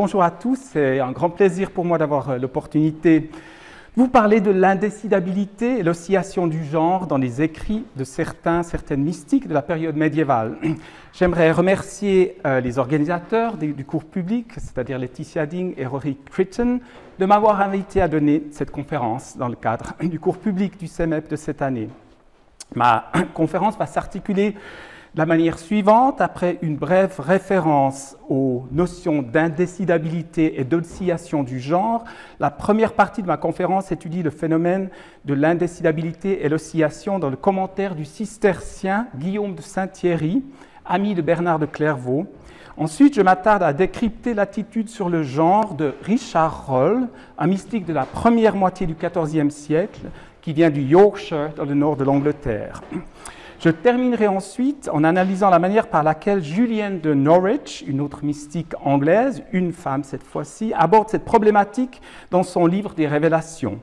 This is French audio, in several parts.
Bonjour à tous, c'est un grand plaisir pour moi d'avoir l'opportunité de vous parler de l'indécidabilité et l'oscillation du genre dans les écrits de certaines mystiques de la période médiévale. J'aimerais remercier les organisateurs du cours public, c'est-à-dire Laetitia Ding et Rory Critton, de m'avoir invité à donner cette conférence dans le cadre du cours public du CEMEP de cette année. Ma conférence va s'articuler de la manière suivante, après une brève référence aux notions d'indécidabilité et d'oscillation du genre. La première partie de ma conférence étudie le phénomène de l'indécidabilité et l'oscillation dans le commentaire du cistercien Guillaume de Saint-Thierry, ami de Bernard de Clairvaux. Ensuite, je m'attarde à décrypter l'attitude sur le genre de Richard Rolle, un mystique de la première moitié du XIVe siècle, qui vient du Yorkshire, dans le nord de l'Angleterre. Je terminerai ensuite en analysant la manière par laquelle Julienne de Norwich, une autre mystique anglaise, une femme cette fois-ci, aborde cette problématique dans son livre des Révélations.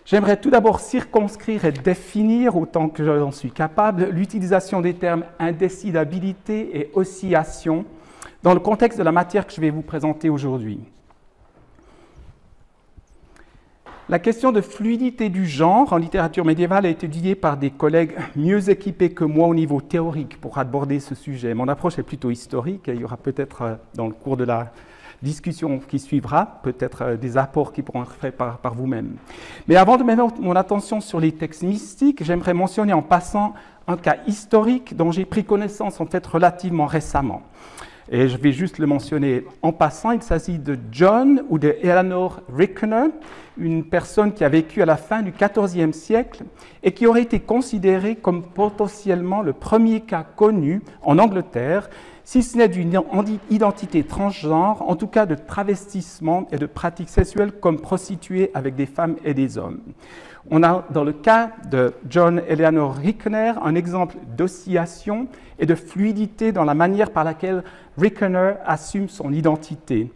J'aimerais tout d'abord circonscrire et définir, autant que j'en suis capable, l'utilisation des termes indécidabilité et oscillation dans le contexte de la matière que je vais vous présenter aujourd'hui. La question de fluidité du genre en littérature médiévale a été étudiée par des collègues mieux équipés que moi au niveau théorique pour aborder ce sujet. Mon approche est plutôt historique et il y aura peut-être dans le cours de la discussion qui suivra, peut-être des apports qui pourront être faits par vous-même. Mais avant de mettre mon attention sur les textes mystiques, j'aimerais mentionner en passant un cas historique dont j'ai pris connaissance en fait relativement récemment. Et je vais juste le mentionner en passant, il s'agit de John ou de Eleanor Rickener, une personne qui a vécu à la fin du XIVe siècle et qui aurait été considérée comme potentiellement le premier cas connu en Angleterre, si ce n'est d'une identité transgenre, en tout cas de travestissement et de pratiques sexuelles comme prostituée avec des femmes et des hommes. On a dans le cas de John Eleanor Rickener un exemple d'oscillation et de fluidité dans la manière par laquelle Rickener assume son identité,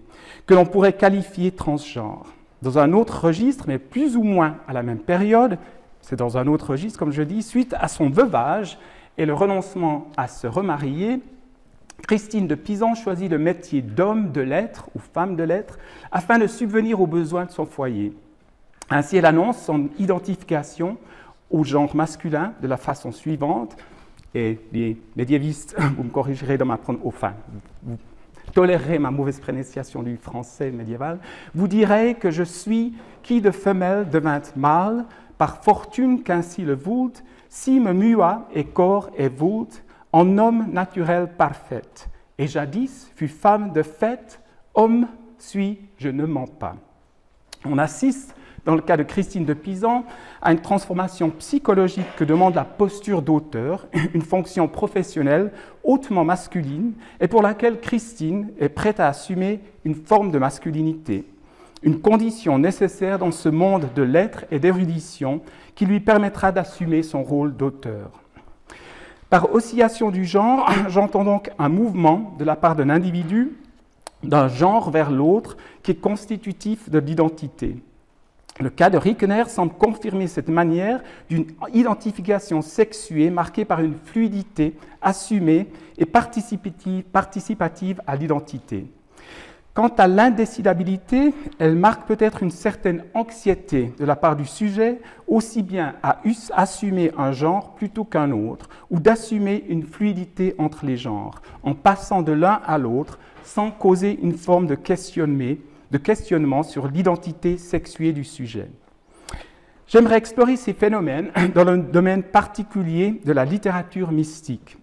que l'on pourrait qualifier transgenre. Dans un autre registre, mais plus ou moins à la même période, c'est dans un autre registre, comme je dis, suite à son veuvage et le renoncement à se remarier, Christine de Pisan choisit le métier d'homme de lettres ou femme de lettres afin de subvenir aux besoins de son foyer. Ainsi, elle annonce son identification au genre masculin de la façon suivante, et les médiévistes, vous me corrigerez dans ma prononciation, vous tolérerez ma mauvaise prononciation du français médiéval, vous direz que je suis qui de femelle devint mâle, par fortune qu'ainsi le voult, si me mua et corps et voult, en homme naturel parfait. Et jadis fut femme de fait, homme suis, je ne mens pas. On assiste, dans le cas de Christine de Pisan, à une transformation psychologique que demande la posture d'auteur, une fonction professionnelle hautement masculine et pour laquelle Christine est prête à assumer une forme de masculinité, une condition nécessaire dans ce monde de lettres et d'érudition qui lui permettra d'assumer son rôle d'auteur. Par oscillation du genre, j'entends donc un mouvement de la part d'un individu, d'un genre vers l'autre, qui est constitutif de l'identité. Le cas de Rickener semble confirmer cette manière d'une identification sexuée marquée par une fluidité assumée et participative à l'identité. Quant à l'indécidabilité, elle marque peut-être une certaine anxiété de la part du sujet, aussi bien à assumer un genre plutôt qu'un autre, ou d'assumer une fluidité entre les genres, en passant de l'un à l'autre sans causer une forme de questionnement sur l'identité sexuée du sujet. J'aimerais explorer ces phénomènes dans le domaine particulier de la littérature mystique.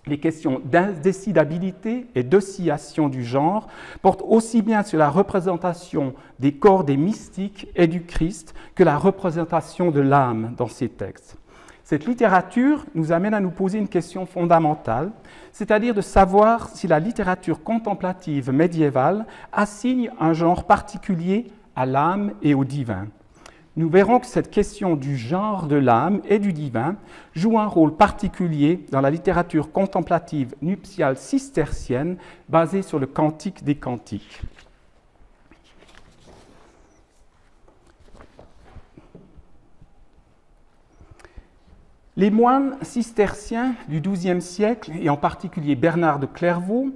Les questions d'indécidabilité et d'oscillation du genre portent aussi bien sur la représentation des corps des mystiques et du Christ que la représentation de l'âme dans ces textes. Cette littérature nous amène à nous poser une question fondamentale, c'est-à-dire de savoir si la littérature contemplative médiévale assigne un genre particulier à l'âme et au divin. Nous verrons que cette question du genre de l'âme et du divin joue un rôle particulier dans la littérature contemplative nuptiale cistercienne basée sur le Cantique des Cantiques. Les moines cisterciens du XIIe siècle, et en particulier Bernard de Clairvaux,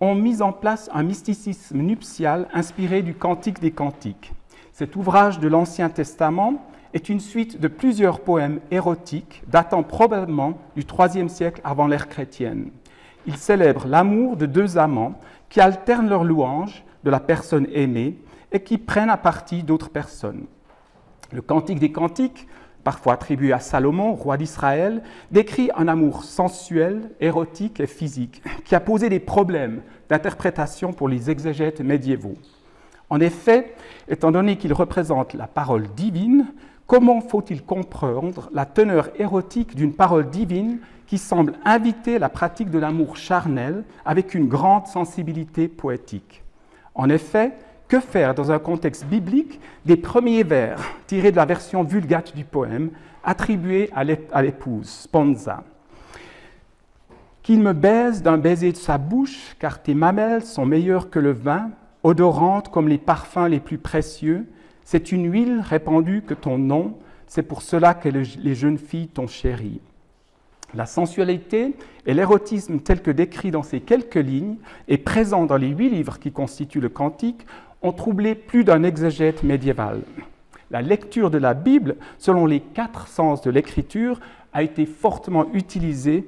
ont mis en place un mysticisme nuptial inspiré du Cantique des Cantiques. Cet ouvrage de l'Ancien Testament est une suite de plusieurs poèmes érotiques datant probablement du IIIe siècle avant l'ère chrétienne. Il célèbre l'amour de deux amants qui alternent leur louange de la personne aimée et qui prennent à partie d'autres personnes. Le Cantique des Cantiques, parfois attribué à Salomon, roi d'Israël, décrit un amour sensuel, érotique et physique qui a posé des problèmes d'interprétation pour les exégètes médiévaux. En effet, étant donné qu'il représente la parole divine, comment faut-il comprendre la teneur érotique d'une parole divine qui semble inviter la pratique de l'amour charnel avec une grande sensibilité poétique? En effet, que faire dans un contexte biblique des premiers vers tirés de la version vulgate du poème attribué à l'épouse, Sponza? Qu'il me baise d'un baiser de sa bouche, car tes mamelles sont meilleures que le vin, odorantes comme les parfums les plus précieux. C'est une huile répandue que ton nom, c'est pour cela que les jeunes filles t'ont chérie. La sensualité et l'érotisme tel que décrit dans ces quelques lignes et présent dans les 8 livres qui constituent le Cantique ont troublé plus d'un exégète médiéval. La lecture de la Bible, selon les 4 sens de l'écriture, a été fortement utilisée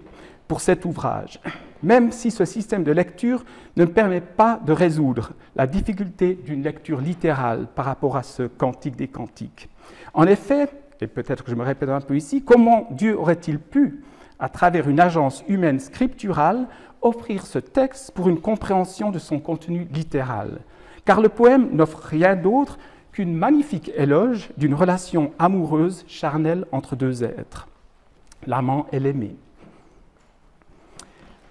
pour cet ouvrage, même si ce système de lecture ne permet pas de résoudre la difficulté d'une lecture littérale par rapport à ce Cantique des Cantiques. En effet, et peut-être que je me répète un peu ici, comment Dieu aurait-il pu, à travers une agence humaine scripturale, offrir ce texte pour une compréhension de son contenu littéral? Car le poème n'offre rien d'autre qu'une magnifique éloge d'une relation amoureuse, charnelle entre deux êtres, l'amant et l'aimé.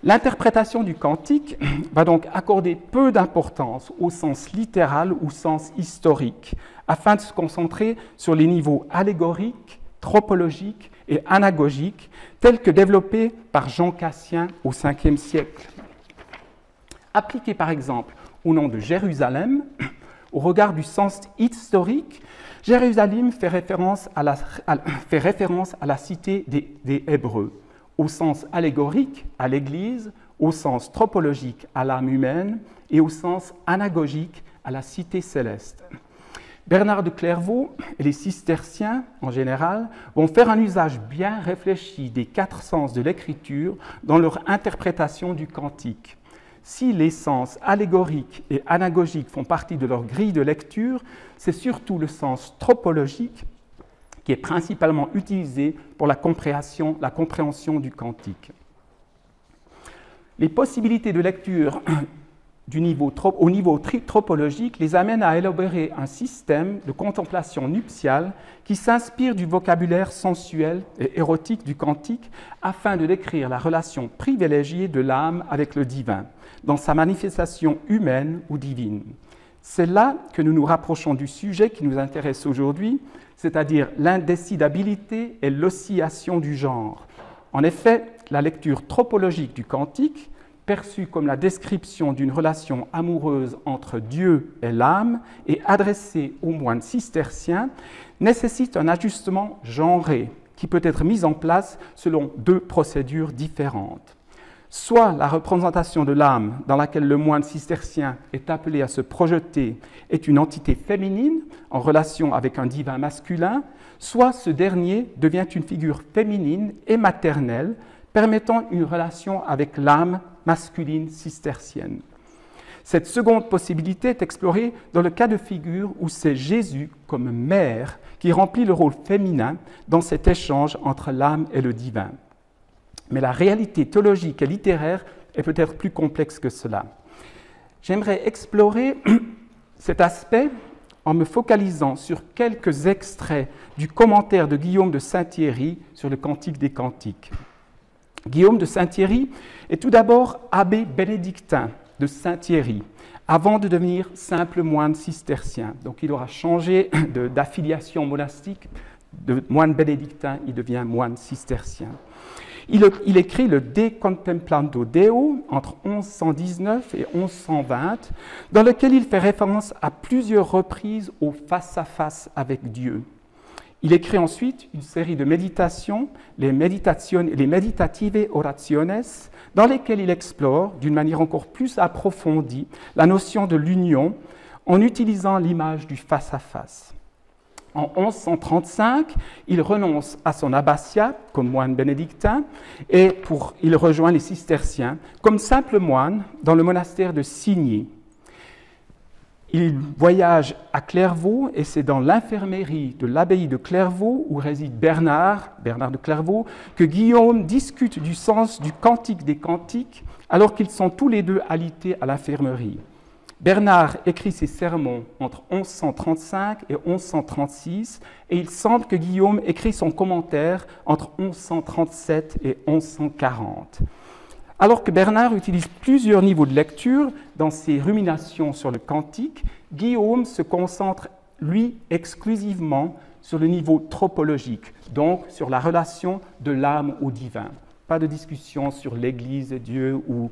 L'interprétation du cantique va donc accorder peu d'importance au sens littéral ou sens historique, afin de se concentrer sur les niveaux allégoriques, tropologiques et anagogiques, tels que développés par Jean Cassien au Ve siècle. Appliqué par exemple au nom de Jérusalem, au regard du sens historique, Jérusalem fait référence à la cité des Hébreux, au sens allégorique à l'Église, au sens tropologique à l'âme humaine et au sens anagogique à la cité céleste. Bernard de Clairvaux et les cisterciens en général vont faire un usage bien réfléchi des 4 sens de l'écriture dans leur interprétation du cantique. Si les sens allégoriques et anagogiques font partie de leur grille de lecture, c'est surtout le sens tropologique qui est principalement utilisé pour la compréhension du cantique. Les possibilités de lecture au niveau tropologique les amènent à élaborer un système de contemplation nuptiale qui s'inspire du vocabulaire sensuel et érotique du cantique afin de décrire la relation privilégiée de l'âme avec le divin, dans sa manifestation humaine ou divine. C'est là que nous nous rapprochons du sujet qui nous intéresse aujourd'hui, c'est-à-dire l'indécidabilité et l'oscillation du genre. En effet, la lecture tropologique du cantique, perçue comme la description d'une relation amoureuse entre Dieu et l'âme et adressée aux moines cisterciens, nécessite un ajustement genré qui peut être mis en place selon 2 procédures différentes. Soit la représentation de l'âme dans laquelle le moine cistercien est appelé à se projeter est une entité féminine en relation avec un divin masculin, soit ce dernier devient une figure féminine et maternelle permettant une relation avec l'âme masculine cistercienne. Cette seconde possibilité est explorée dans le cas de figure où c'est Jésus comme mère qui remplit le rôle féminin dans cet échange entre l'âme et le divin. Mais la réalité théologique et littéraire est peut-être plus complexe que cela. J'aimerais explorer cet aspect en me focalisant sur quelques extraits du commentaire de Guillaume de Saint-Thierry sur le Cantique des Cantiques. Guillaume de Saint-Thierry est tout d'abord abbé bénédictin de Saint-Thierry, avant de devenir simple moine cistercien. Donc il aura changé d'affiliation monastique, de moine bénédictin, il devient moine cistercien. Il écrit le De Contemplando Deo entre 1119 et 1120, dans lequel il fait référence à plusieurs reprises au face-à-face avec Dieu. Il écrit ensuite une série de méditations, les Meditative Orationes, dans lesquelles il explore d'une manière encore plus approfondie la notion de l'union en utilisant l'image du face-à-face. En 1135, il renonce à son abbatiat comme moine bénédictin et il rejoint les cisterciens comme simple moine dans le monastère de Signy. Il voyage à Clairvaux et c'est dans l'infirmerie de l'abbaye de Clairvaux où réside Bernard de Clairvaux, que Guillaume discute du sens du Cantique des Cantiques alors qu'ils sont tous les deux alités à l'infirmerie. Bernard écrit ses sermons entre 1135 et 1136 et il semble que Guillaume écrit son commentaire entre 1137 et 1140. Alors que Bernard utilise plusieurs niveaux de lecture dans ses ruminations sur le cantique, Guillaume se concentre, lui, exclusivement sur le niveau tropologique, donc sur la relation de l'âme au divin. Pas de discussion sur l'Église, Dieu ou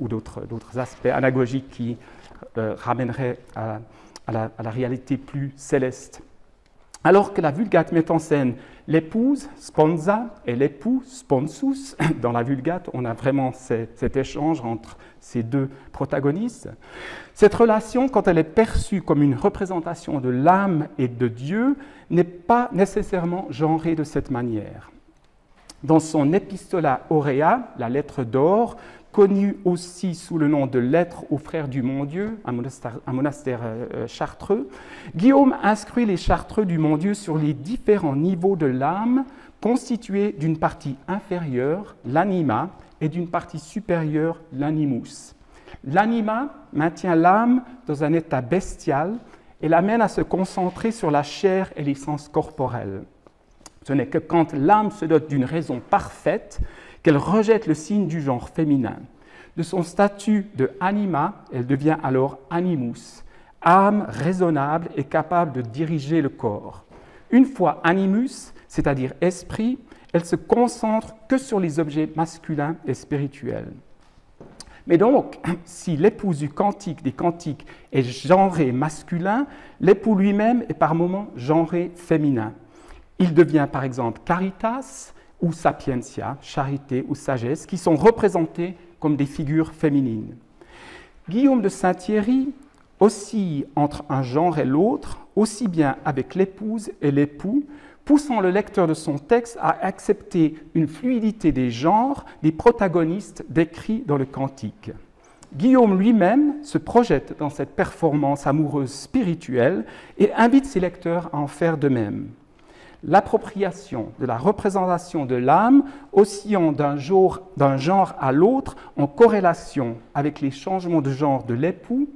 d'autres aspects anagogiques qui ramèneraient à la réalité plus céleste. Alors que la Vulgate met en scène l'épouse, sponsa, et l'époux, sponsus, dans la Vulgate, on a vraiment cet échange entre ces deux protagonistes. Cette relation, quand elle est perçue comme une représentation de l'âme et de Dieu, n'est pas nécessairement genrée de cette manière. Dans son Epistola Aurea, la lettre d'or, connue aussi sous le nom de Lettre aux frères du Mont-Dieu, un monastère chartreux, Guillaume instruit les chartreux du Mont-Dieu sur les différents niveaux de l'âme constitués d'une partie inférieure, l'anima, et d'une partie supérieure, l'animus. L'anima maintient l'âme dans un état bestial et l'amène à se concentrer sur la chair et les sens corporels. Ce n'est que quand l'âme se dote d'une raison parfaite qu'elle rejette le signe du genre féminin. De son statut de anima, elle devient alors animus, âme raisonnable et capable de diriger le corps. Une fois animus, c'est-à-dire esprit, elle se concentre que sur les objets masculins et spirituels. Mais donc, si l'épouse du Cantique des Cantiques est genré masculin, l'époux lui-même est par moments genré féminin. Il devient par exemple caritas ou sapientia, charité ou sagesse, qui sont représentés comme des figures féminines. Guillaume de Saint-Thierry oscille entre un genre et l'autre, aussi bien avec l'épouse et l'époux, poussant le lecteur de son texte à accepter une fluidité des genres des protagonistes décrits dans le cantique. Guillaume lui-même se projette dans cette performance amoureuse spirituelle et invite ses lecteurs à en faire de même. L'appropriation de la représentation de l'âme oscillant d'un genre à l'autre en corrélation avec les changements de genre de l'époux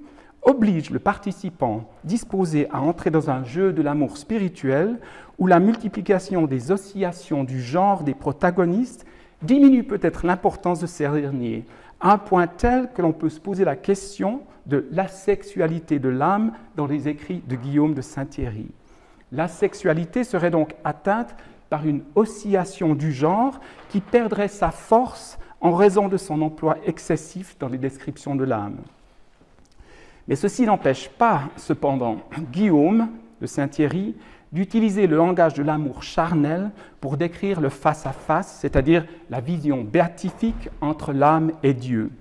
oblige le participant disposé à entrer dans un jeu de l'amour spirituel où la multiplication des oscillations du genre des protagonistes diminue peut-être l'importance de ces derniers, à un point tel que l'on peut se poser la question de l'asexualité de l'âme dans les écrits de Guillaume de Saint-Thierry. La sexualité serait donc atteinte par une oscillation du genre qui perdrait sa force en raison de son emploi excessif dans les descriptions de l'âme. Mais ceci n'empêche pas, cependant, Guillaume de Saint-Thierry d'utiliser le langage de l'amour charnel pour décrire le face-à-face, c'est-à-dire la vision béatifique entre l'âme et Dieu.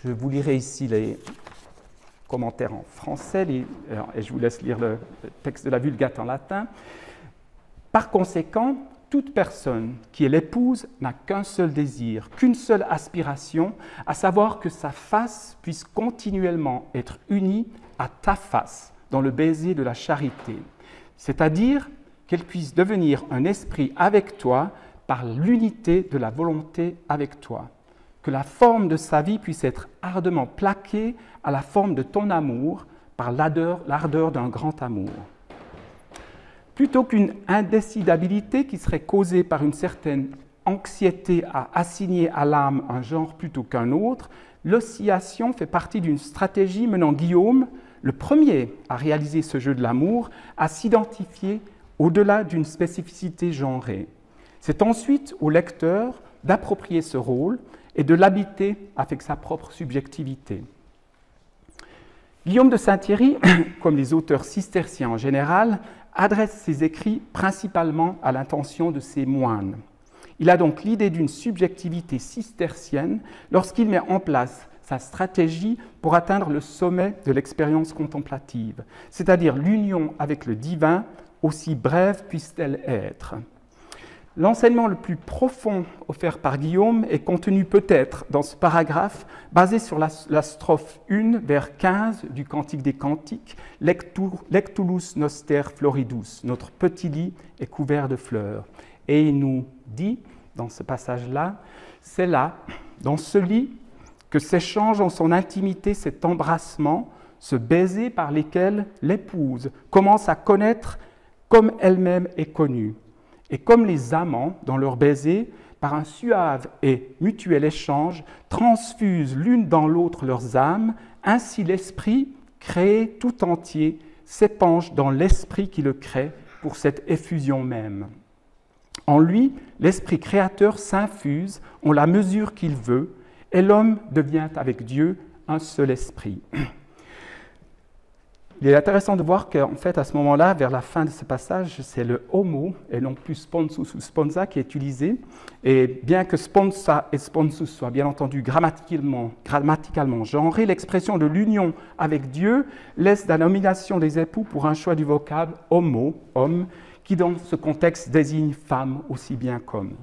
Je vous lirai ici les commentaires en français et je vous laisse lire le texte de la Vulgate en latin. Par conséquent, toute personne qui est l'épouse n'a qu'un seul désir, qu'une seule aspiration, à savoir que sa face puisse continuellement être unie à ta face dans le baiser de la charité, c'est-à-dire qu'elle puisse devenir un esprit avec toi par l'unité de la volonté avec toi. Que la forme de sa vie puisse être ardemment plaquée à la forme de ton amour par l'ardeur d'un grand amour. Plutôt qu'une indécidabilité qui serait causée par une certaine anxiété à assigner à l'âme un genre plutôt qu'un autre, l'oscillation fait partie d'une stratégie menant Guillaume, le premier à réaliser ce jeu de l'amour, à s'identifier au-delà d'une spécificité genrée. C'est ensuite au lecteur d'approprier ce rôle et de l'habiter avec sa propre subjectivité. Guillaume de Saint-Thierry, comme les auteurs cisterciens en général, adresse ses écrits principalement à l'intention de ses moines. Il a donc l'idée d'une subjectivité cistercienne lorsqu'il met en place sa stratégie pour atteindre le sommet de l'expérience contemplative, c'est-à-dire l'union avec le divin, aussi brève puisse-t-elle être. L'enseignement le plus profond offert par Guillaume est contenu peut-être dans ce paragraphe basé sur la strophe 1 vers 15 du Cantique des Cantiques, « Lectulus noster floridus », notre petit lit est couvert de fleurs. Et il nous dit, dans ce passage-là, c'est là, dans ce lit, que s'échange en son intimité cet embrassement, ce baiser par lesquels l'épouse commence à connaître comme elle-même est connue. Et comme les amants, dans leur baiser, par un suave et mutuel échange, transfusent l'une dans l'autre leurs âmes, ainsi l'esprit, créé tout entier, s'épanche dans l'esprit qui le crée pour cette effusion même. En lui, l'esprit créateur s'infuse en la mesure qu'il veut, et l'homme devient avec Dieu un seul esprit. Il est intéressant de voir qu'en fait, à ce moment-là, vers la fin de ce passage, c'est le homo et non plus sponsus ou sponsa qui est utilisé. Et bien que sponsa et sponsus soient bien entendu grammaticalement genrés, l'expression de l'union avec Dieu laisse la nomination des époux pour un choix du vocable homo, homme, qui dans ce contexte désigne femme aussi bien qu'homme.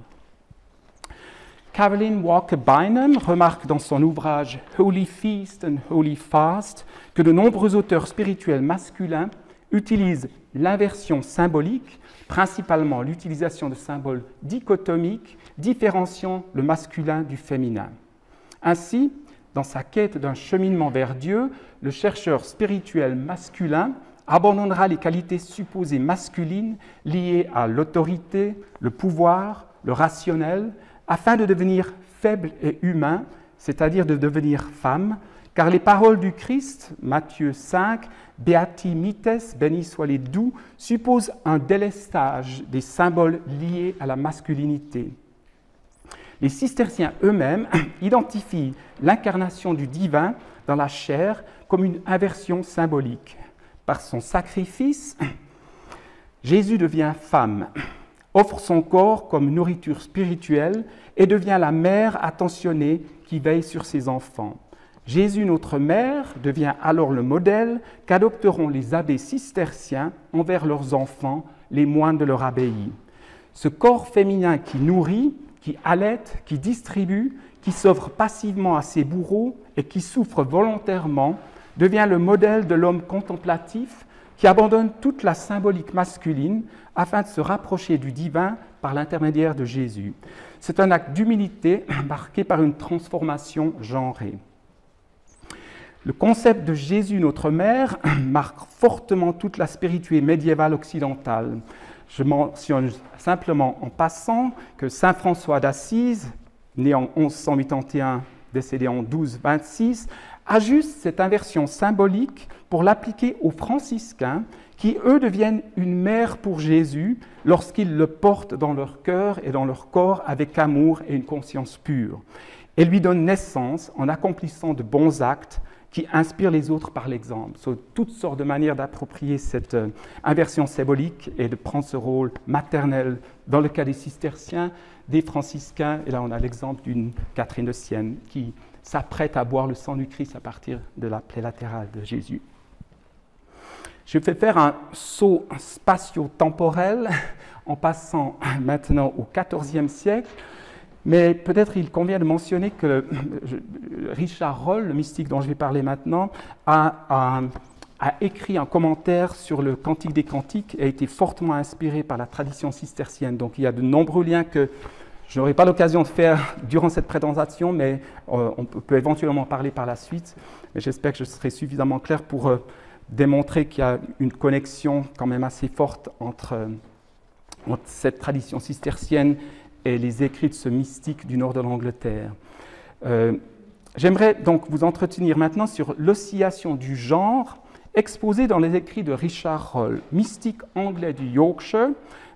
Kathleen Walker Bynum remarque dans son ouvrage Holy Feast and Holy Fast que de nombreux auteurs spirituels masculins utilisent l'inversion symbolique, principalement l'utilisation de symboles dichotomiques différenciant le masculin du féminin. Ainsi, dans sa quête d'un cheminement vers Dieu, le chercheur spirituel masculin abandonnera les qualités supposées masculines liées à l'autorité, le pouvoir, le rationnel, afin de devenir faible et humain, c'est-à-dire de devenir femme, car les paroles du Christ, Matthieu 5, « Beati mites, bénis soient les doux », supposent un délestage des symboles liés à la masculinité. Les cisterciens eux-mêmes identifient l'incarnation du divin dans la chair comme une inversion symbolique. Par son sacrifice, Jésus devient femme, offre son corps comme nourriture spirituelle et devient la mère attentionnée qui veille sur ses enfants. Jésus, notre mère, devient alors le modèle qu'adopteront les abbés cisterciens envers leurs enfants, les moines de leur abbaye. Ce corps féminin qui nourrit, qui allaite, qui distribue, qui s'offre passivement à ses bourreaux et qui souffre volontairement, devient le modèle de l'homme contemplatif qui abandonne toute la symbolique masculine afin de se rapprocher du divin par l'intermédiaire de Jésus. C'est un acte d'humilité marqué par une transformation genrée. Le concept de Jésus, notre mère, marque fortement toute la spiritualité médiévale occidentale. Je mentionne simplement en passant que saint François d'Assise, né en 1181, décédé en 1226, ajuste cette inversion symbolique pour l'appliquer aux franciscains qui, eux, deviennent une mère pour Jésus lorsqu'ils le portent dans leur cœur et dans leur corps avec amour et une conscience pure, et lui donnent naissance en accomplissant de bons actes qui inspirent les autres par l'exemple. Ce sont toutes sortes de manières d'approprier cette inversion symbolique et de prendre ce rôle maternel dans le cas des cisterciens, des franciscains, et là on a l'exemple d'une Catherine de Sienne qui s'apprête à boire le sang du Christ à partir de la plaie latérale de Jésus. Je vais faire un saut spatio-temporel en passant maintenant au XIVe siècle, mais peut-être il convient de mentionner que Richard Rolle, le mystique dont je vais parler maintenant, a écrit un commentaire sur le Cantique des Cantiques et a été fortement inspiré par la tradition cistercienne. Donc il y a de nombreux liens que je n'aurai pas l'occasion de faire durant cette présentation, mais on peut éventuellement parler par la suite. Mais j'espère que je serai suffisamment clair pour démontrer qu'il y a une connexion quand même assez forte entre cette tradition cistercienne et les écrits de ce mystique du nord de l'Angleterre. J'aimerais donc vous entretenir maintenant sur l'oscillation du genre exposée dans les écrits de Richard Rolle, mystique anglais du Yorkshire,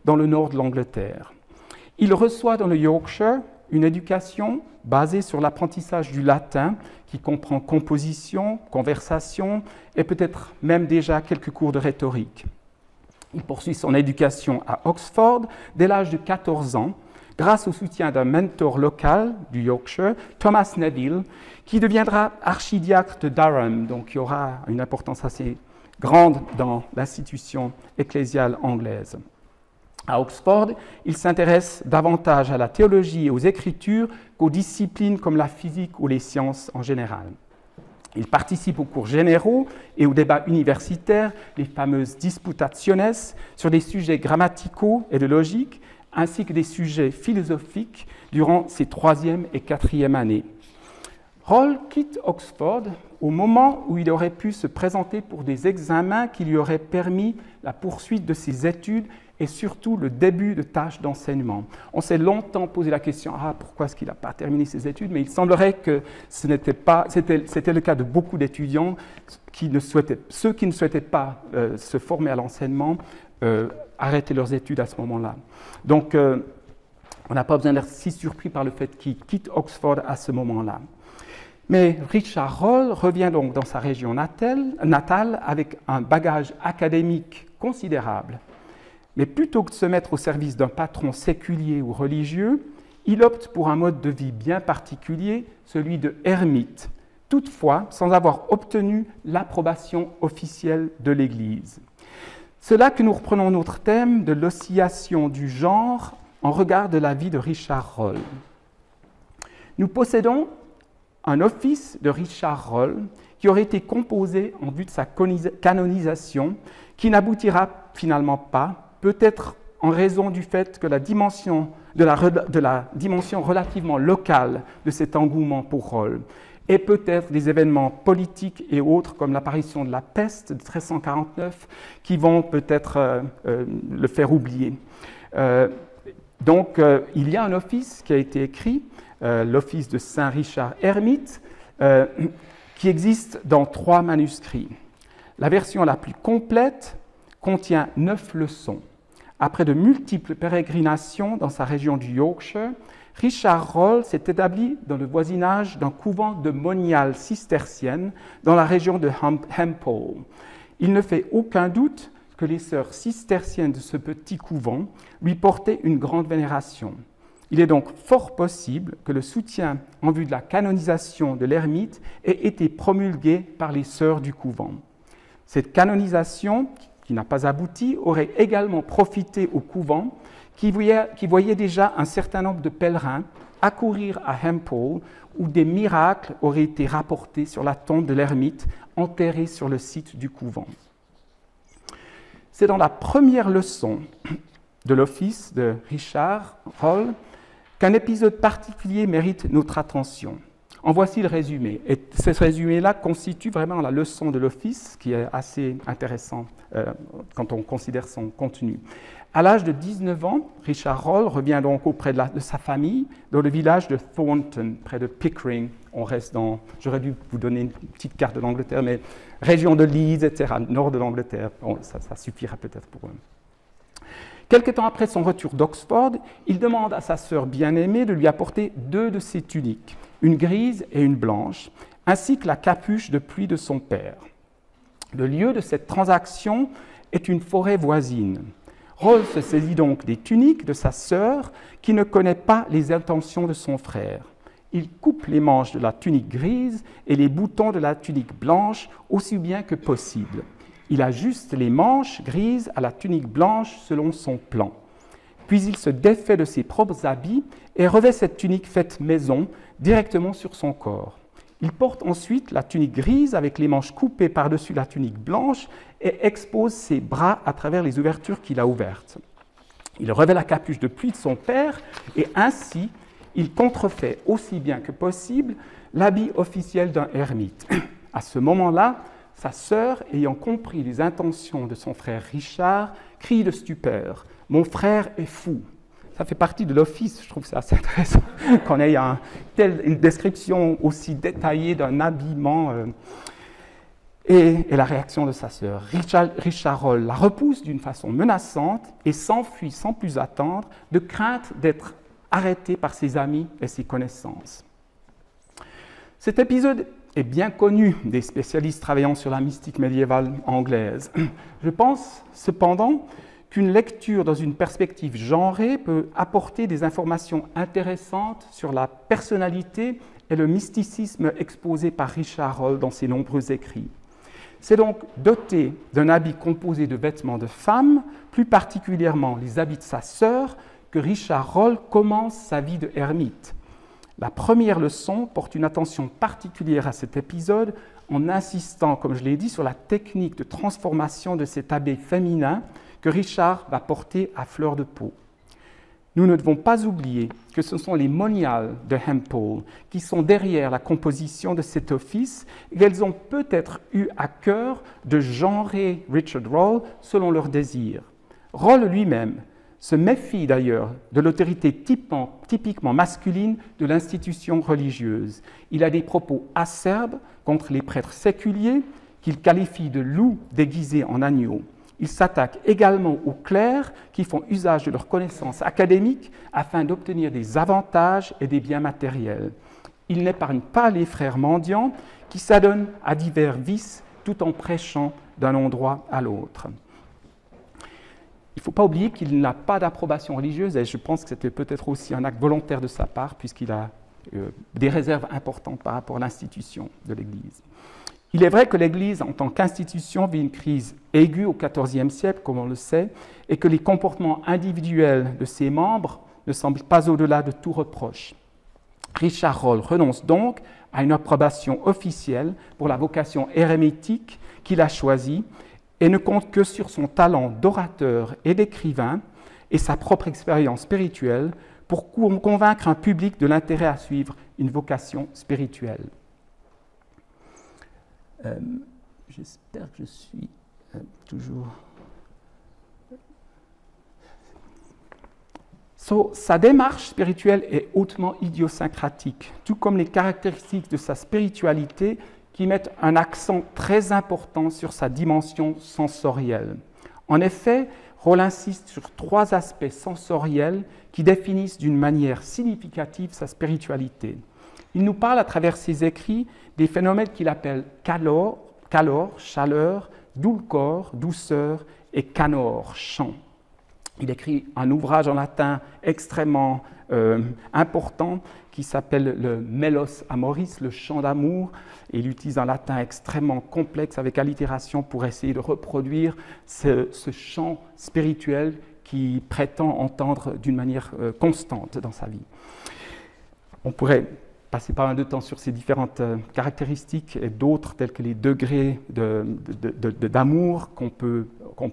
dans le nord de l'Angleterre. Il reçoit dans le Yorkshire une éducation basée sur l'apprentissage du latin, qui comprend composition, conversation et peut-être même déjà quelques cours de rhétorique. Il poursuit son éducation à Oxford dès l'âge de 14 ans, grâce au soutien d'un mentor local du Yorkshire, Thomas Neville, qui deviendra archidiacre de Durham, donc il y aura une importance assez grande dans l'institution ecclésiale anglaise. À Oxford, il s'intéresse davantage à la théologie et aux Écritures qu'aux disciplines comme la physique ou les sciences en général. Il participe aux cours généraux et aux débats universitaires, les fameuses disputationes, sur des sujets grammaticaux et de logique, ainsi que des sujets philosophiques durant ses 3e et 4e années. Roll quitte Oxford au moment où il aurait pu se présenter pour des examens qui lui auraient permis la poursuite de ses études et surtout le début de tâches d'enseignement. On s'est longtemps posé la question « pourquoi est-ce qu'il n'a pas terminé ses études ?» Mais il semblerait que c'était le cas de beaucoup d'étudiants ceux qui ne souhaitaient pas se former à l'enseignement arrêter leurs études à ce moment-là. Donc, on n'a pas besoin d'être si surpris par le fait qu'il quitte Oxford à ce moment-là. Mais Richard Roll revient donc dans sa région natale avec un bagage académique considérable. Mais plutôt que de se mettre au service d'un patron séculier ou religieux, il opte pour un mode de vie bien particulier, celui de ermite, toutefois sans avoir obtenu l'approbation officielle de l'Église. C'est là que nous reprenons notre thème de l'oscillation du genre en regard de la vie de Richard Roll. Nous possédons un office de Richard Roll qui aurait été composé en vue de sa canonisation, qui n'aboutira finalement pas, peut-être en raison du fait que la dimension relativement locale de cet engouement pour Roll, et peut-être des événements politiques et autres, comme l'apparition de la peste de 1349, qui vont peut-être le faire oublier. Donc, il y a un office qui a été écrit, l'office de Saint Richard Ermite, qui existe dans 3 manuscrits. La version la plus complète contient 9 leçons. Après de multiples pérégrinations dans sa région du Yorkshire, Richard Roll s'est établi dans le voisinage d'un couvent de moniales cisterciennes dans la région de Hempel. Il ne fait aucun doute que les sœurs cisterciennes de ce petit couvent lui portaient une grande vénération. Il est donc fort possible que le soutien en vue de la canonisation de l'ermite ait été promulgué par les sœurs du couvent. Cette canonisation, qui n'a pas abouti, aurait également profité au couvent qui voyait déjà un certain nombre de pèlerins accourir à Hempel où des miracles auraient été rapportés sur la tombe de l'ermite enterrée sur le site du couvent. C'est dans la première leçon de l'office de Richard Roll qu'un épisode particulier mérite notre attention. En voici le résumé. Et ce résumé-là constitue vraiment la leçon de l'office, qui est assez intéressant quand on considère son contenu. À l'âge de 19 ans, Richard Roll revient donc auprès de sa famille dans le village de Thornton, près de Pickering. On reste dans, j'aurais dû vous donner une petite carte de l'Angleterre, mais région de Leeds, etc., nord de l'Angleterre. Bon, ça suffira peut-être pour eux. Quelque temps après son retour d'Oxford, il demande à sa sœur bien-aimée de lui apporter 2 de ses tuniques, une grise et une blanche, ainsi que la capuche de pluie de son père. Le lieu de cette transaction est une forêt voisine. Roll se saisit donc des tuniques de sa sœur, qui ne connaît pas les intentions de son frère. Il coupe les manches de la tunique grise et les boutons de la tunique blanche aussi bien que possible. Il ajuste les manches grises à la tunique blanche selon son plan. Puis il se défait de ses propres habits et revêt cette tunique faite maison directement sur son corps. Il porte ensuite la tunique grise avec les manches coupées par-dessus la tunique blanche et expose ses bras à travers les ouvertures qu'il a ouvertes. Il revêt la capuche de pluie de son père et ainsi, il contrefait aussi bien que possible l'habit officiel d'un ermite. À ce moment-là, sa sœur, ayant compris les intentions de son frère Richard, crie de stupeur « Mon frère est fou !» Ça fait partie de l'office, je trouve ça assez intéressant qu'on ait une description aussi détaillée d'un habillement et la réaction de sa sœur. Richard Roll la repousse d'une façon menaçante et s'enfuit sans plus attendre, de crainte d'être arrêté par ses amis et ses connaissances. Cet épisode est bien connu des spécialistes travaillant sur la mystique médiévale anglaise. Je pense cependant qu'une lecture dans une perspective genrée peut apporter des informations intéressantes sur la personnalité et le mysticisme exposé par Richard Roll dans ses nombreux écrits. C'est donc doté d'un habit composé de vêtements de femme, plus particulièrement les habits de sa sœur, que Richard Roll commence sa vie de ermite. La première leçon porte une attention particulière à cet épisode en insistant, comme je l'ai dit, sur la technique de transformation de cet habit féminin que Richard va porter à fleur de peau. Nous ne devons pas oublier que ce sont les moniales de Hempel qui sont derrière la composition de cet office et qu'elles ont peut-être eu à cœur de genrer Richard Roll selon leur désir. Roll lui-même se méfie d'ailleurs de l'autorité typiquement masculine de l'institution religieuse. Il a des propos acerbes contre les prêtres séculiers qu'il qualifie de loups déguisés en agneaux. Il s'attaque également aux clercs qui font usage de leurs connaissances académiques afin d'obtenir des avantages et des biens matériels. Il n'épargne pas les frères mendiants qui s'adonnent à divers vices tout en prêchant d'un endroit à l'autre. Il ne faut pas oublier qu'il n'a pas d'approbation religieuse et je pense que c'était peut-être aussi un acte volontaire de sa part puisqu'il a des réserves importantes par rapport à l'institution de l'Église. Il est vrai que l'Église, en tant qu'institution, vit une crise aiguë au XIVe siècle, comme on le sait, et que les comportements individuels de ses membres ne semblent pas au-delà de tout reproche. Richard Roll renonce donc à une approbation officielle pour la vocation érémitique qu'il a choisie et ne compte que sur son talent d'orateur et d'écrivain et sa propre expérience spirituelle pour convaincre un public de l'intérêt à suivre une vocation spirituelle. J'espère que je suis toujours... Sa démarche spirituelle est hautement idiosyncratique, tout comme les caractéristiques de sa spiritualité qui mettent un accent très important sur sa dimension sensorielle. En effet, Roll insiste sur 3 aspects sensoriels qui définissent d'une manière significative sa spiritualité. Il nous parle à travers ses écrits des phénomènes qu'il appelle calor, chaleur, dulcor, douceur et canor, chant. Il écrit un ouvrage en latin extrêmement important qui s'appelle le Melos Amoris, le chant d'amour, et il utilise un latin extrêmement complexe avec allitération pour essayer de reproduire ce chant spirituel qu'il prétend entendre d'une manière constante dans sa vie. On pourrait passer pas mal de temps sur ces différentes caractéristiques et d'autres tels que les degrés d'amour qu'on peut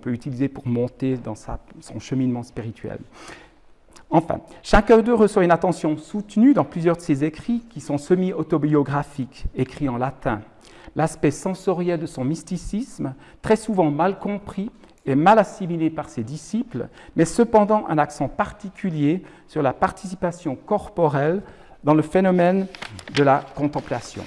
utiliser pour monter dans son cheminement spirituel. Enfin, chacun d'eux reçoit une attention soutenue dans plusieurs de ses écrits qui sont semi-autobiographiques, écrits en latin. L'aspect sensoriel de son mysticisme, très souvent mal compris et mal assimilé par ses disciples, mais cependant un accent particulier sur la participation corporelle dans le phénomène de la contemplation.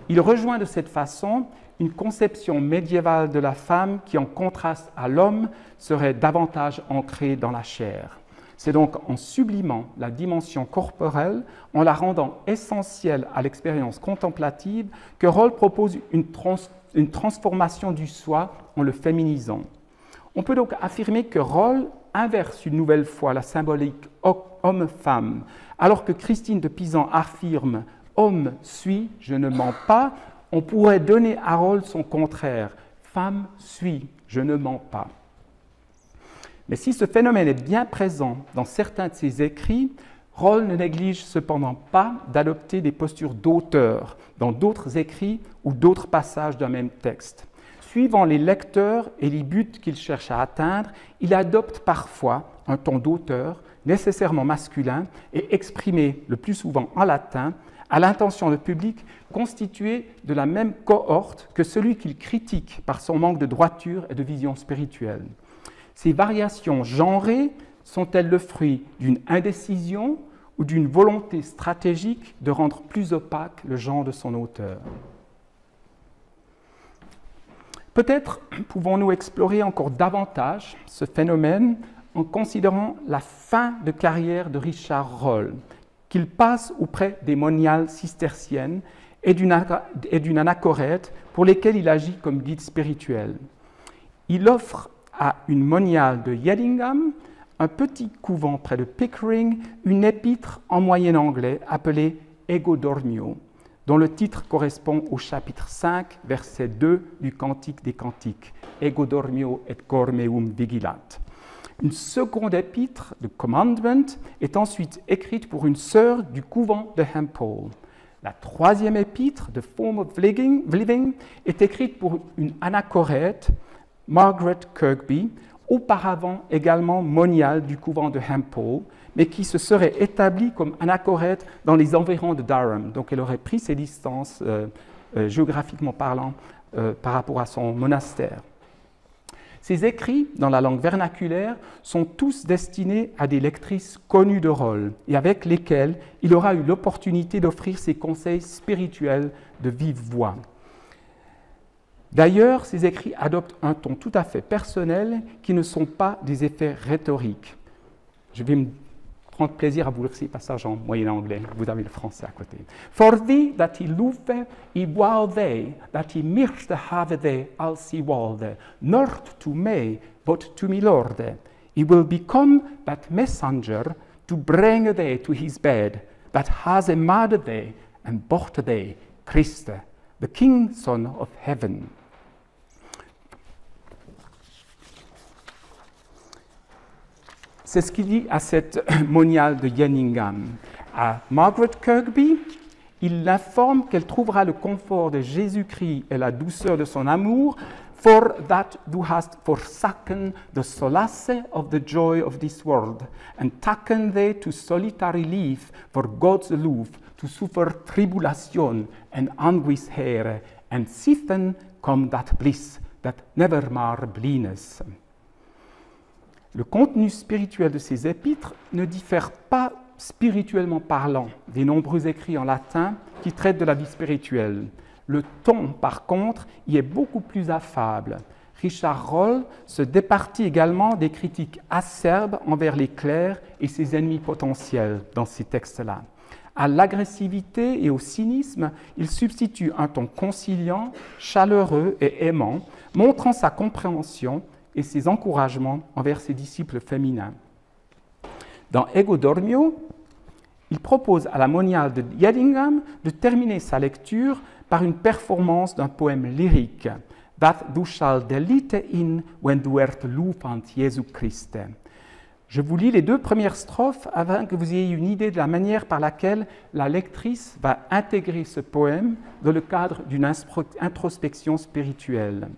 Il rejoint de cette façon une conception médiévale de la femme qui, en contraste à l'homme, serait davantage ancrée dans la chair. C'est donc en sublimant la dimension corporelle, en la rendant essentielle à l'expérience contemplative, que Roll propose une transformation du soi en le féminisant. On peut donc affirmer que Roll inverse une nouvelle fois la symbolique homme-femme, alors que Christine de Pisan affirme « Homme suis, je ne mens pas », on pourrait donner à Roll son contraire « Femme suis, je ne mens pas ». Mais si ce phénomène est bien présent dans certains de ses écrits, Roll ne néglige cependant pas d'adopter des postures d'auteur dans d'autres écrits ou d'autres passages d'un même texte. Suivant les lecteurs et les buts qu'il cherche à atteindre, il adopte parfois un ton d'auteur nécessairement masculin et exprimé le plus souvent en latin, à l'intention de public constitué de la même cohorte que celui qu'il critique par son manque de droiture et de vision spirituelle. Ces variations genrées sont-elles le fruit d'une indécision ou d'une volonté stratégique de rendre plus opaque le genre de son auteur? Peut-être pouvons-nous explorer encore davantage ce phénomène en considérant la fin de carrière de Richard Rolle, qu'il passe auprès des moniales cisterciennes et d'une anachorète pour lesquelles il agit comme guide spirituel. Il offre à une moniale de Yedingham, un petit couvent près de Pickering, une épître en moyen anglais appelée Ego Dormio, dont le titre correspond au chapitre 5, verset 2 du Cantique des Cantiques, Ego Dormio et cor meum vigilat. Une seconde épître, de Commandment, est ensuite écrite pour une sœur du couvent de Hempel. La troisième épître, de Form of Living, est écrite pour une anachorète, Margaret Kirkby, auparavant également moniale du couvent de Hempel, mais qui se serait établie comme anachorète dans les environs de Durham. Donc elle aurait pris ses distances, géographiquement parlant, par rapport à son monastère. Ces écrits, dans la langue vernaculaire, sont tous destinés à des lectrices connues de Rolle et avec lesquelles il aura eu l'opportunité d'offrir ses conseils spirituels de vive voix. D'ailleurs, ces écrits adoptent un ton tout à fait personnel qui ne sont pas des effets rhétoriques. Je vais me prendre plaisir à vous lire ces passages en moyen anglais. Vous avez le français à côté. For thee that he luve, I walde, that he mirte have thee als he walde, not to me, but to me lorde. He will become that messenger to bring thee to his bed, that has made thee and bought thee, Christ, the King Son of Heaven. C'est ce qu'il dit à cette moniale de Yedingham. À Margaret Kirkby, il l'informe qu'elle trouvera le confort de Jésus-Christ et la douceur de son amour, for that thou hast forsaken the solace of the joy of this world, and taken thee to solitary life for God's love, to suffer tribulation and anguish here, and sitten come that bliss that nevermore blines. Le contenu spirituel de ces épîtres ne diffère pas, spirituellement parlant, des nombreux écrits en latin qui traitent de la vie spirituelle. Le ton, par contre, y est beaucoup plus affable. Richard Rolle se départit également des critiques acerbes envers les clercs et ses ennemis potentiels dans ces textes-là. À l'agressivité et au cynisme, il substitue un ton conciliant, chaleureux et aimant, montrant sa compréhension et ses encouragements envers ses disciples féminins. Dans Ego Dormio, il propose à la moniale de Yedingham de terminer sa lecture par une performance d'un poème lyrique, That thou shalt delite in when thou ert lupant Jesu Christe. Je vous lis les deux premières strophes afin que vous ayez une idée de la manière par laquelle la lectrice va intégrer ce poème dans le cadre d'une introspection spirituelle.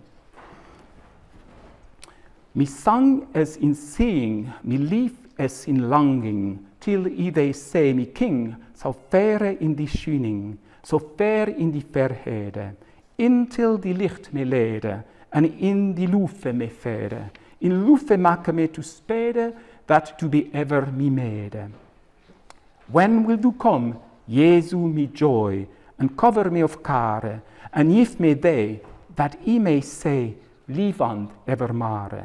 Me sang as in seeing, me lief as in longing, till they say me king, so fair in die schooning, so fair in die verhede, intil die licht me lede, en in die lufe me fede, in lufe make me to spede, that to be ever me made. When will du come, Jesu me joy, and cover me of care, and give me they, that I may say, levend evermore.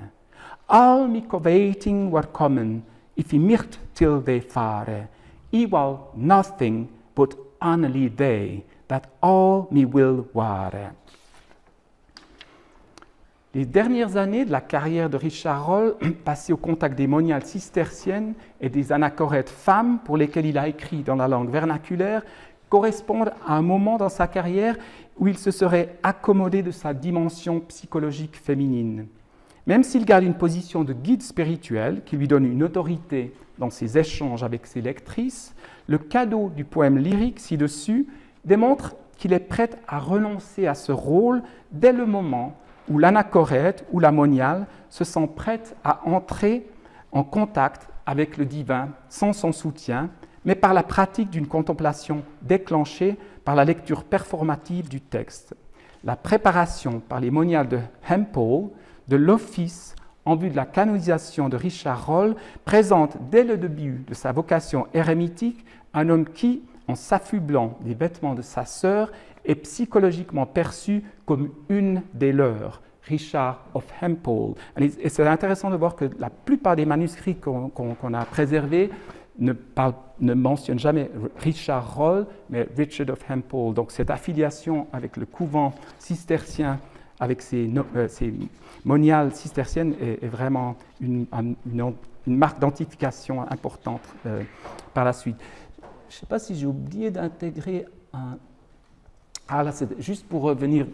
All me coveting were common, if I mirt till they fare, I will nothing but only they, that all me will ware. Les dernières années de la carrière de Richard Rolle, passées au contact des moniales cisterciennes et des anachorètes femmes pour lesquelles il a écrit dans la langue vernaculaire, correspondent à un moment dans sa carrière où il se serait accommodé de sa dimension psychologique féminine. Même s'il garde une position de guide spirituel qui lui donne une autorité dans ses échanges avec ses lectrices, le cadeau du poème lyrique ci-dessus démontre qu'il est prêt à renoncer à ce rôle dès le moment où l'anachorète ou la moniale se sent prête à entrer en contact avec le divin sans son soutien, mais par la pratique d'une contemplation déclenchée par la lecture performative du texte. La préparation par les moniales de Hempel de l'office en vue de la canonisation de Richard Rolle présente dès le début de sa vocation érémitique un homme qui, en s'affublant des vêtements de sa sœur, est psychologiquement perçu comme une des leurs, Richard of Hempel. Et c'est intéressant de voir que la plupart des manuscrits qu'on a préservés ne mentionnent jamais Richard Rolle, mais Richard of Hempel. Donc cette affiliation avec le couvent cistercien, avec ses moniales cisterciennes, est vraiment une marque d'identification importante par la suite. Je ne sais pas si j'ai oublié d'intégrer un... Ah là, c'est juste pour revenir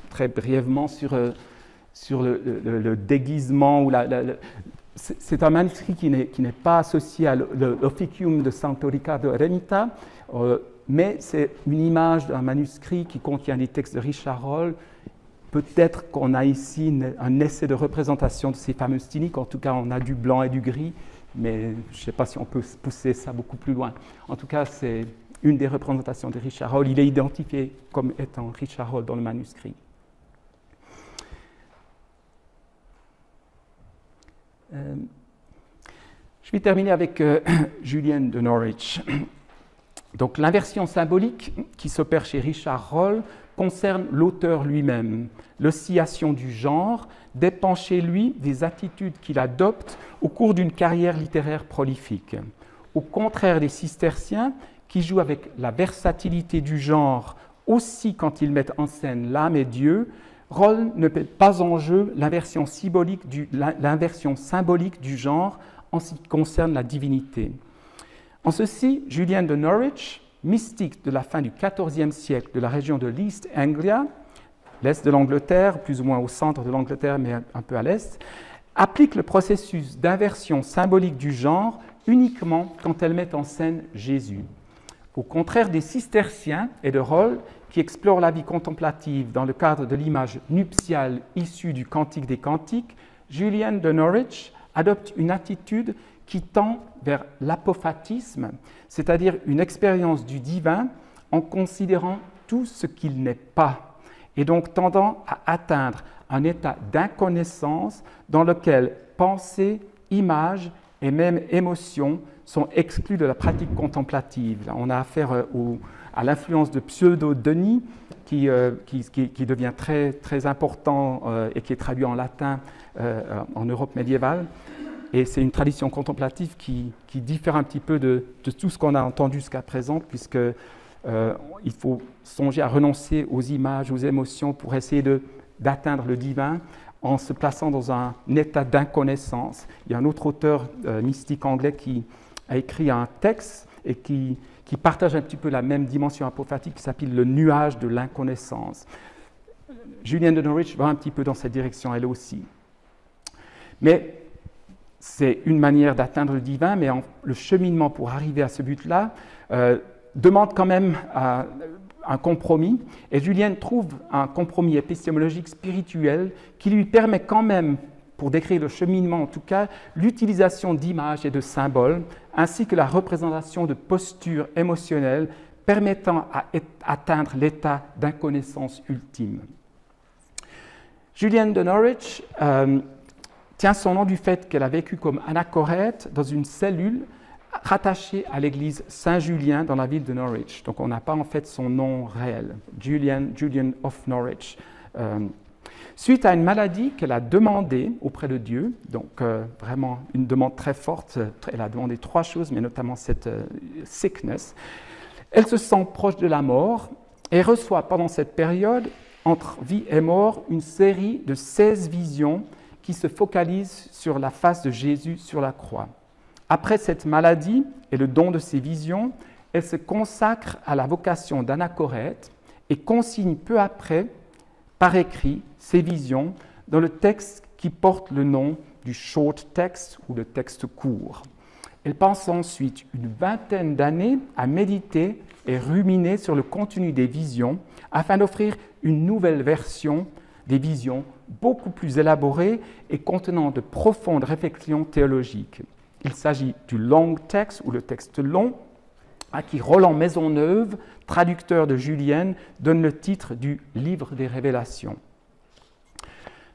très brièvement sur le déguisement. C'est un manuscrit qui n'est pas associé à l'Officium de Santo Riccardo Eremita, mais c'est une image d'un manuscrit qui contient des textes de Richard Rolle. Peut-être qu'on a ici un essai de représentation de ces fameux styliques. En tout cas, on a du blanc et du gris, mais je ne sais pas si on peut pousser ça beaucoup plus loin. En tout cas, c'est une des représentations de Richard Rolle. Il est identifié comme étant Richard Rolle dans le manuscrit. Je vais terminer avec Julien de Norwich. Donc, l'inversion symbolique qui s'opère chez Richard Rolle concerne l'auteur lui-même. L'oscillation du genre dépend chez lui des attitudes qu'il adopte au cours d'une carrière littéraire prolifique. Au contraire des cisterciens, qui jouent avec la versatilité du genre aussi quand ils mettent en scène l'âme et Dieu, Rolle ne met pas en jeu l'inversion symbolique du genre en ce qui concerne la divinité. En ceci, Julien de Norwich, mystique de la fin du XIVe siècle de la région de l'East Anglia, l'est de l'Angleterre, plus ou moins au centre de l'Angleterre, mais un peu à l'est, applique le processus d'inversion symbolique du genre uniquement quand elle met en scène Jésus. Au contraire des cisterciens et de Rolle, qui explorent la vie contemplative dans le cadre de l'image nuptiale issue du Cantique des Cantiques, Julien de Norwich adopte une attitude qui tend vers l'apophatisme, c'est-à-dire une expérience du divin en considérant tout ce qu'il n'est pas, et donc tendant à atteindre un état d'inconnaissance dans lequel pensée, image et même émotion sont exclus de la pratique contemplative. Là, on a affaire à l'influence de Pseudo-Denis qui devient très, très important et qui est traduit en latin en Europe médiévale. Et c'est une tradition contemplative qui diffère un petit peu de tout ce qu'on a entendu jusqu'à présent, puisqu'il faut songer à renoncer aux images, aux émotions pour essayer d'atteindre le divin en se plaçant dans un état d'inconnaissance. Il y a un autre auteur mystique anglais qui a écrit un texte et qui partage un petit peu la même dimension apophatique qui s'appelle le nuage de l'inconnaissance. Julien de Norwich va un petit peu dans cette direction elle aussi. Mais c'est une manière d'atteindre le divin, mais le cheminement pour arriver à ce but-là demande quand même un compromis. Et Julien trouve un compromis épistémologique spirituel qui lui permet quand même, pour décrire le cheminement en tout cas, l'utilisation d'images et de symboles, ainsi que la représentation de postures émotionnelles permettant à atteindre l'état d'inconnaissance ultime. Julien de Norwich tient son nom du fait qu'elle a vécu comme anachorète dans une cellule rattachée à l'église Saint-Julien dans la ville de Norwich. Donc on n'a pas en fait son nom réel, Julian of Norwich. Suite à une maladie qu'elle a demandée auprès de Dieu, donc vraiment une demande très forte, elle a demandé 3 choses, mais notamment cette sickness, elle se sent proche de la mort et reçoit pendant cette période, entre vie et mort, une série de 16 visions qui se focalisent sur la face de Jésus sur la croix. Après cette maladie et le don de ces visions, elle se consacre à la vocation d'anachorète et consigne peu après, par écrit, ces visions dans le texte qui porte le nom du short text ou le texte court. Elle passe ensuite une vingtaine d'années à méditer et ruminer sur le contenu des visions afin d'offrir une nouvelle version des visions beaucoup plus élaborée et contenant de profondes réflexions théologiques. Il s'agit du long text ou le texte long, à qui Roland Maisonneuve, traducteur de Julienne, donne le titre du Livre des Révélations.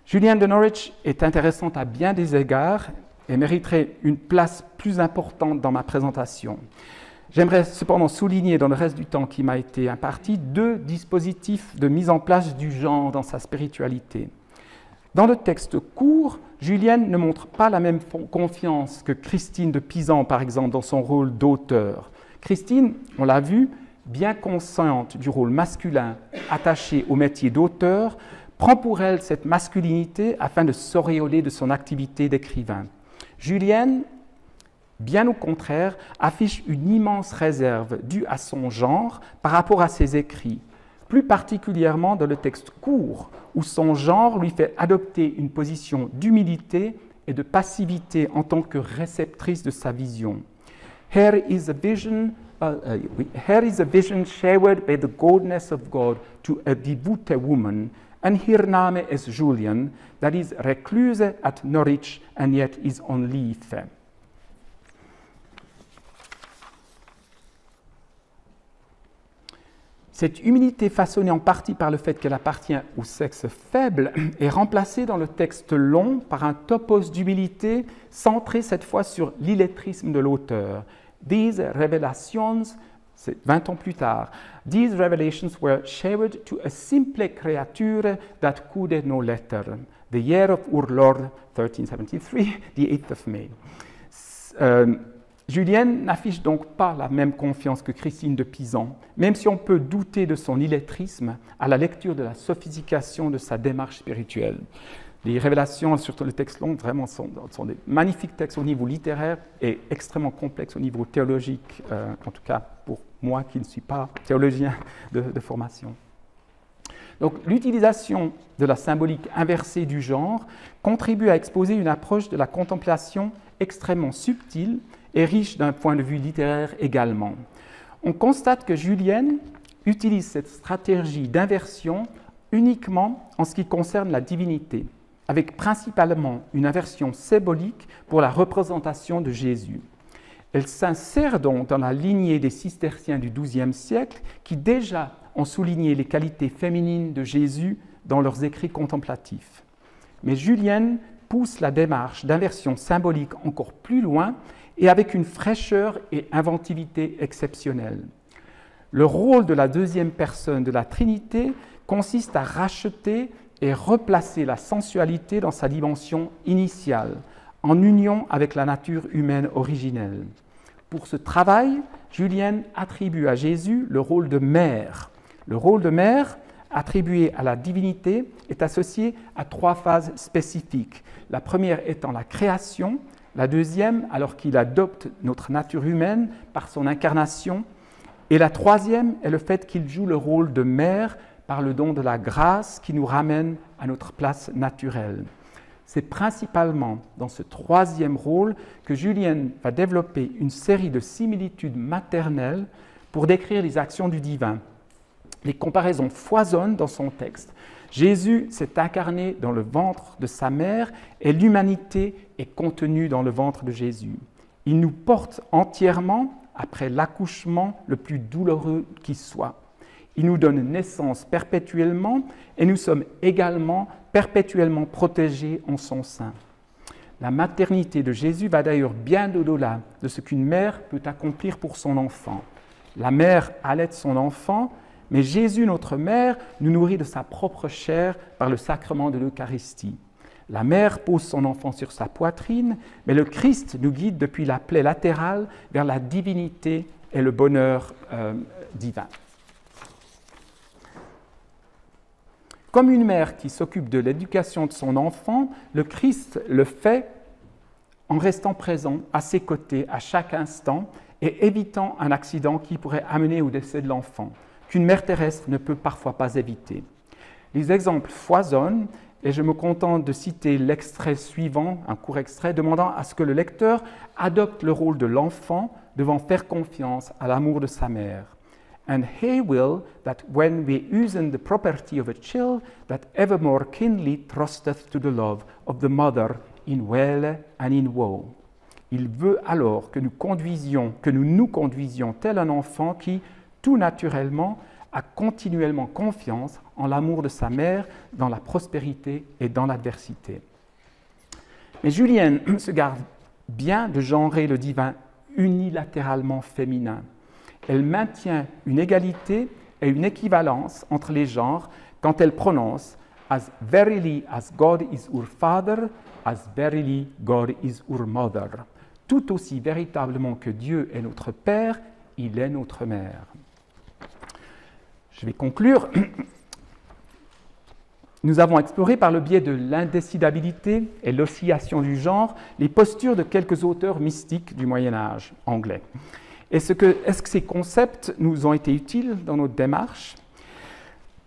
Julienne de Norwich est intéressante à bien des égards et mériterait une place plus importante dans ma présentation. J'aimerais cependant souligner dans le reste du temps qui m'a été imparti 2 dispositifs de mise en place du genre dans sa spiritualité. Dans le texte court, Julienne ne montre pas la même confiance que Christine de Pisan, par exemple, dans son rôle d'auteur. Christine, on l'a vu, bien consciente du rôle masculin attaché au métier d'auteur, prend pour elle cette masculinité afin de s'auréoler de son activité d'écrivain. Julienne, bien au contraire, affiche une immense réserve due à son genre par rapport à ses écrits, plus particulièrement dans le texte court, où son genre lui fait adopter une position d'humilité et de passivité en tant que réceptrice de sa vision. Here is a vision shared by the goodness of God to a devout woman, and her name is Julian, that is recluse at Norwich and yet is on leave. Cette humilité façonnée en partie par le fait qu'elle appartient au sexe faible est remplacée dans le texte long par un topos d'humilité centré cette fois sur l'illettrisme de l'auteur. These revelations, c'est 20 ans plus tard, these revelations were shared to a simple creature that could no letter. The year of our Lord 1373, the 8th of May. Julienne n'affiche donc pas la même confiance que Christine de Pisan, même si on peut douter de son illettrisme à la lecture de la sophistication de sa démarche spirituelle. Les révélations, surtout le texte long, vraiment sont des magnifiques textes au niveau littéraire et extrêmement complexes au niveau théologique, en tout cas pour moi qui ne suis pas théologien de formation. Donc, l'utilisation de la symbolique inversée du genre contribue à exposer une approche de la contemplation extrêmement subtile et riche d'un point de vue littéraire également. On constate que Julienne utilise cette stratégie d'inversion uniquement en ce qui concerne la divinité, avec principalement une inversion symbolique pour la représentation de Jésus. Elle s'insère donc dans la lignée des cisterciens du XIIe siècle qui déjà ont souligné les qualités féminines de Jésus dans leurs écrits contemplatifs. Mais Julienne pousse la démarche d'inversion symbolique encore plus loin et avec une fraîcheur et inventivité exceptionnelles. Le rôle de la deuxième personne de la Trinité consiste à racheter et replacer la sensualité dans sa dimension initiale, en union avec la nature humaine originelle. Pour ce travail, Julienne attribue à Jésus le rôle de mère. Le rôle de mère, attribué à la divinité, est associé à 3 phases spécifiques. La première étant la création, la deuxième, alors qu'il adopte notre nature humaine par son incarnation, et la troisième est le fait qu'il joue le rôle de mère par le don de la grâce qui nous ramène à notre place naturelle. C'est principalement dans ce troisième rôle que Julienne va développer une série de similitudes maternelles pour décrire les actions du divin. Les comparaisons foisonnent dans son texte. Jésus s'est incarné dans le ventre de sa mère et l'humanité est contenue dans le ventre de Jésus. Il nous porte entièrement après l'accouchement le plus douloureux qui soit. Il nous donne naissance perpétuellement et nous sommes également perpétuellement protégés en son sein. La maternité de Jésus va d'ailleurs bien au-delà de ce qu'une mère peut accomplir pour son enfant. La mère allaite son enfant, mais Jésus, notre mère, nous nourrit de sa propre chair par le sacrement de l'Eucharistie. La mère pose son enfant sur sa poitrine, mais le Christ nous guide depuis la plaie latérale vers la divinité et le bonheur divin. Comme une mère qui s'occupe de l'éducation de son enfant, le Christ le fait en restant présent à ses côtés à chaque instant et évitant un accident qui pourrait amener au décès de l'enfant, qu'une mère terrestre ne peut parfois pas éviter. Les exemples foisonnent et je me contente de citer l'extrait suivant, un court extrait, demandant à ce que le lecteur adopte le rôle de l'enfant devant faire confiance à l'amour de sa mère. And he will, that when we usen the property of a child, that evermore keenly trusteth to the love of the mother in weal and in woe. Il veut alors que nous nous conduisions tel un enfant qui, tout naturellement, a continuellement confiance en l'amour de sa mère dans la prospérité et dans l'adversité. Mais Julienne se garde bien de genrer le divin unilatéralement féminin. Elle maintient une égalité et une équivalence entre les genres quand elle prononce As verily as God is our Father, as verily God is our Mother. Tout aussi véritablement que Dieu est notre Père, il est notre Mère. Je vais conclure. Nous avons exploré par le biais de l'indécidabilité et l'oscillation du genre les postures de quelques auteurs mystiques du Moyen Âge anglais. Est-ce que ces concepts nous ont été utiles dans notre démarche?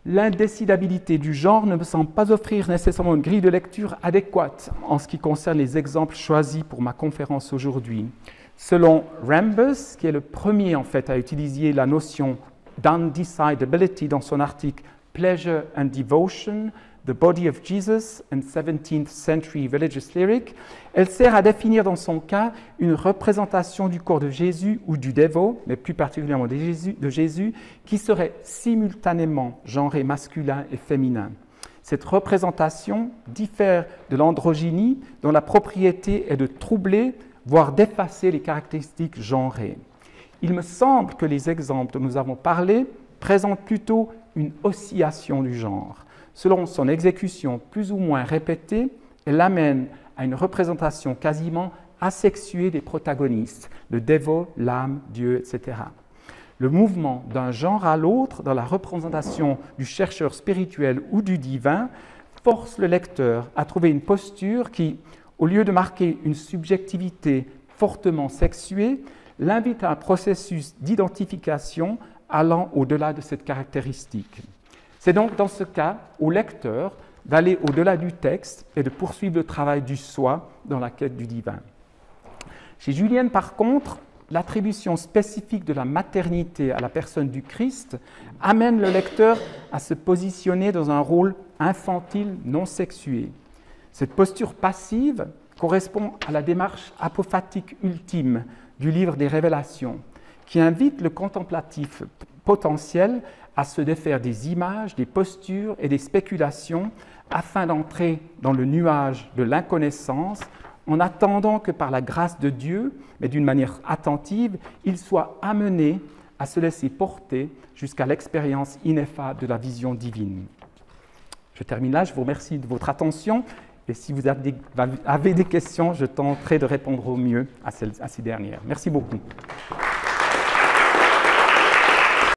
L'indécidabilité du genre ne me semble pas offrir nécessairement une grille de lecture adéquate en ce qui concerne les exemples choisis pour ma conférence aujourd'hui. Selon Rambus, qui est le premier en fait à utiliser la notion d'undecidability dans son article Pleasure and Devotion, The Body of Jesus and 17th Century Religious Lyric, elle sert à définir dans son cas une représentation du corps de Jésus ou du dévot, mais plus particulièrement de Jésus, qui serait simultanément genré masculin et féminin. Cette représentation diffère de l'androgynie dont la propriété est de troubler, voire d'effacer les caractéristiques genrées. Il me semble que les exemples dont nous avons parlé présentent plutôt une oscillation du genre. Selon son exécution plus ou moins répétée, elle amène à une représentation quasiment asexuée des protagonistes, le dévot, l'âme, Dieu, etc. Le mouvement d'un genre à l'autre dans la représentation du chercheur spirituel ou du divin force le lecteur à trouver une posture qui, au lieu de marquer une subjectivité fortement sexuée, l'invite à un processus d'identification allant au-delà de cette caractéristique. C'est donc dans ce cas au lecteur d'aller au-delà du texte et de poursuivre le travail du soi dans la quête du divin. Chez Julienne, par contre, l'attribution spécifique de la maternité à la personne du Christ amène le lecteur à se positionner dans un rôle infantile non sexué. Cette posture passive correspond à la démarche apophatique ultime du livre des Révélations, qui invite le contemplatif potentiel à se défaire des images, des postures et des spéculations afin d'entrer dans le nuage de l'inconnaissance en attendant que par la grâce de Dieu, mais d'une manière attentive, il soit amené à se laisser porter jusqu'à l'expérience ineffable de la vision divine. Je termine là, je vous remercie de votre attention et si vous avez des questions, je tenterai de répondre au mieux à ces dernières. Merci beaucoup.